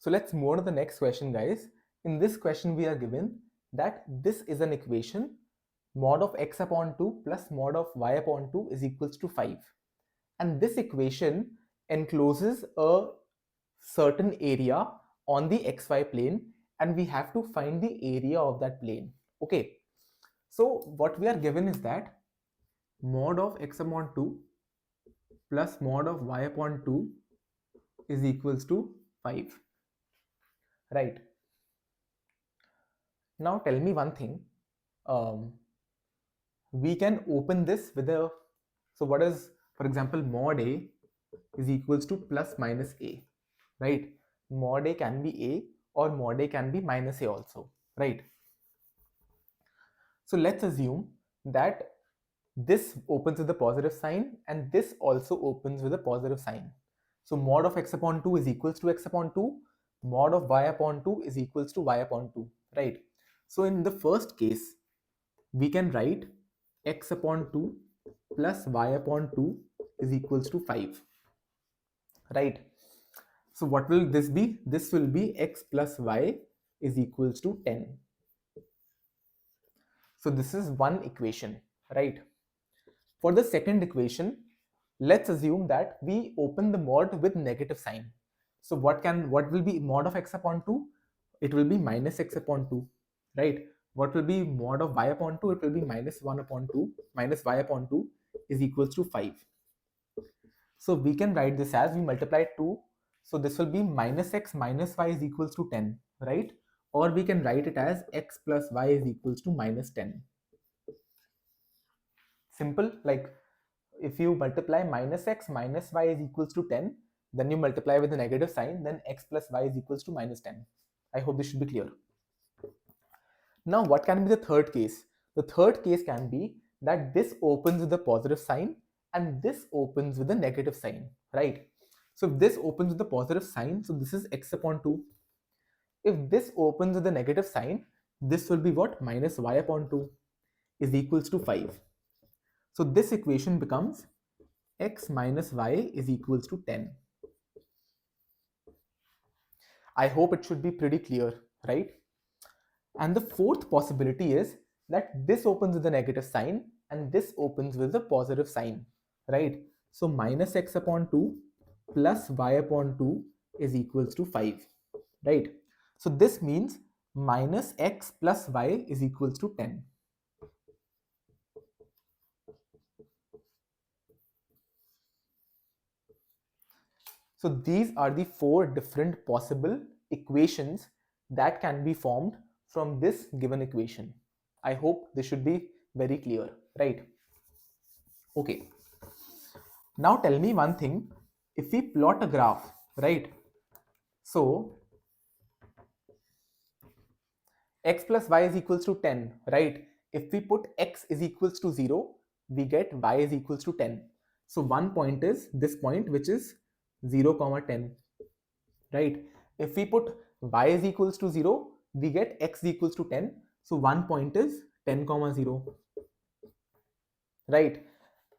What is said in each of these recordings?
So let's move on to the next question, guys. In this question, we are given that this is an equation mod of x upon 2 plus mod of y upon 2 is equals to 5. And this equation encloses a certain area on the xy plane, and we have to find the area of that plane. Okay, so what we are given is that mod of x upon 2 plus mod of y upon 2 is equals to 5, right? Now tell me one thing. We can open this with a, so what is, for example, mod a is equals to plus minus a, right? Mod a can be a or mod a can be minus a also, right? So let's assume that this opens with a positive sign and this also opens with a positive sign. So mod of x upon 2 is equals to x upon 2, mod of y upon 2 is equals to y upon 2, right? So in the first case, we can write x upon 2 plus y upon 2 is equals to 5, right? So what will this be? This will be x plus y is equals to 10. So this is one equation, right? For the second equation, let's assume that we open the mod with negative sign. So what will be mod of x upon 2? It will be minus x upon 2, right? What will be mod of y upon 2? It will be minus 1 upon 2 minus y upon 2 is equals to 5. So we can write this as we multiply 2. So this will be minus x minus y is equals to 10, right? Or we can write it as x plus y is equals to minus 10. Simple, like if you multiply minus x minus y is equals to 10, then you multiply with a negative sign, then x plus y is equals to minus 10. I hope this should be clear. Now, what can be the third case? The third case can be that this opens with a positive sign and this opens with a negative sign, right? So if this opens with a positive sign, so this is x upon 2. If this opens with a negative sign, this will be what? Minus y upon 2 is equals to 5. So this equation becomes x minus y is equals to 10. I hope it should be pretty clear, right? And the fourth possibility is that this opens with a negative sign and this opens with a positive sign, right? So minus x upon 2 plus y upon 2 is equals to 5, right? So this means minus x plus y is equals to 10. So these are the four different possible equations that can be formed from this given equation. I hope this should be very clear, right? Okay. Now tell me one thing. If we plot a graph, right? So x plus y is equals to 10, right? If we put x is equals to 0, we get y is equals to 10. So one point is this point, which is 0, 10, right? If we put y is equals to 0, we get x is equals to 10. So one point is 10, 0, right?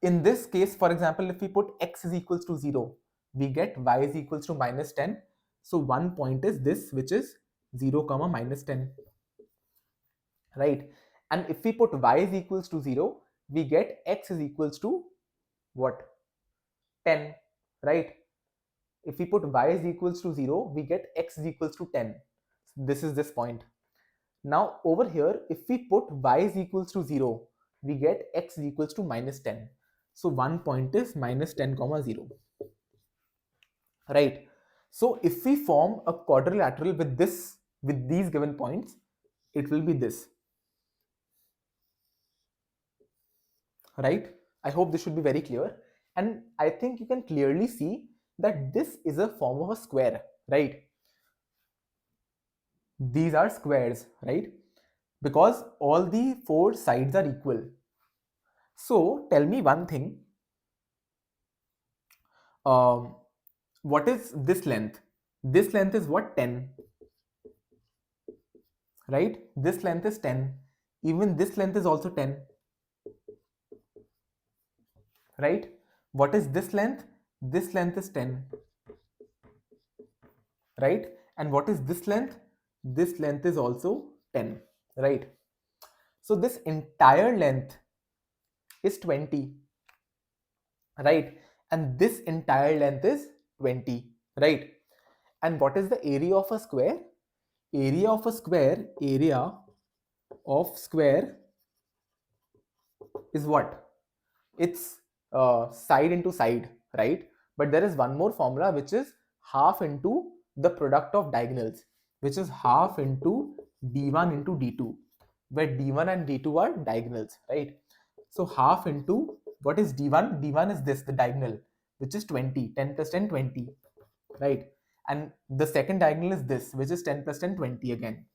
In this case, for example, if we put x is equals to 0, we get y is equals to minus 10. So one point is this, which is 0, minus 10, right? And if we put y is equals to 0, we get x is equals to what? 10, right? If we put y is equals to 0, we get x is equals to 10. This is this point. Now over here, if we put y is equals to 0, we get x is equals to minus 10. So one point is minus 10, 0, right? So if we form a quadrilateral with these given points, it will be this, right? I hope this should be very clear. And I think you can clearly see that this is a form of a square, right? These are squares, right? Because all the four sides are equal. So tell me one thing. What is this length? This length is what? 10, right? This length is 10. Even this length is also 10, right? What is this length? This length is 10, right? And what is this length? This length is also 10, right? So this entire length is 20, right? And this entire length is 20, right? And what is the area of a square? Area of a square, area of square is what? It's side into side, right? But there is one more formula, which is half into the product of diagonals, which is half into d1 into d2, where d1 and d2 are diagonals, right? So half into, what is d1? d1 is this, the diagonal, which is 20. 10 plus 10, 20, right? And the second diagonal is this, which is 10 plus 10, 20 again.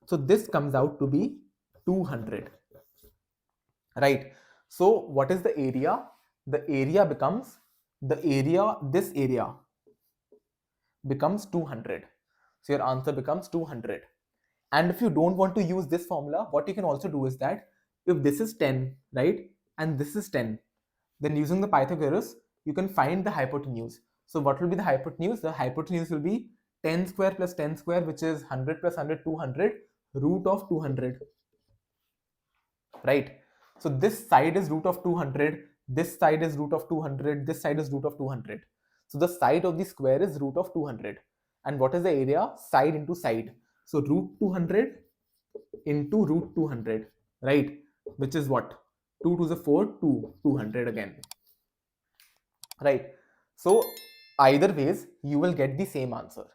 So this comes out to be 200, right? So what is the area? The area becomes, this area becomes 200. So your answer becomes 200. And if you don't want to use this formula, what you can also do is that if this is 10, right, and this is 10, then using the Pythagoras, you can find the hypotenuse. So what will be the hypotenuse? The hypotenuse will be 10 square plus 10 square, which is 100 plus 100, 200, root of 200, right? So this side is root of 200, this side is root of 200, this side is root of 200. So the side of the square is root of 200. And what is the area? Side into side. So root 200 into root 200, right? Which is what? 2 to the 4, 2, 200 again, right? So either ways, you will get the same answer.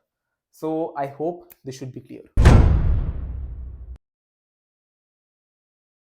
So I hope this should be clear.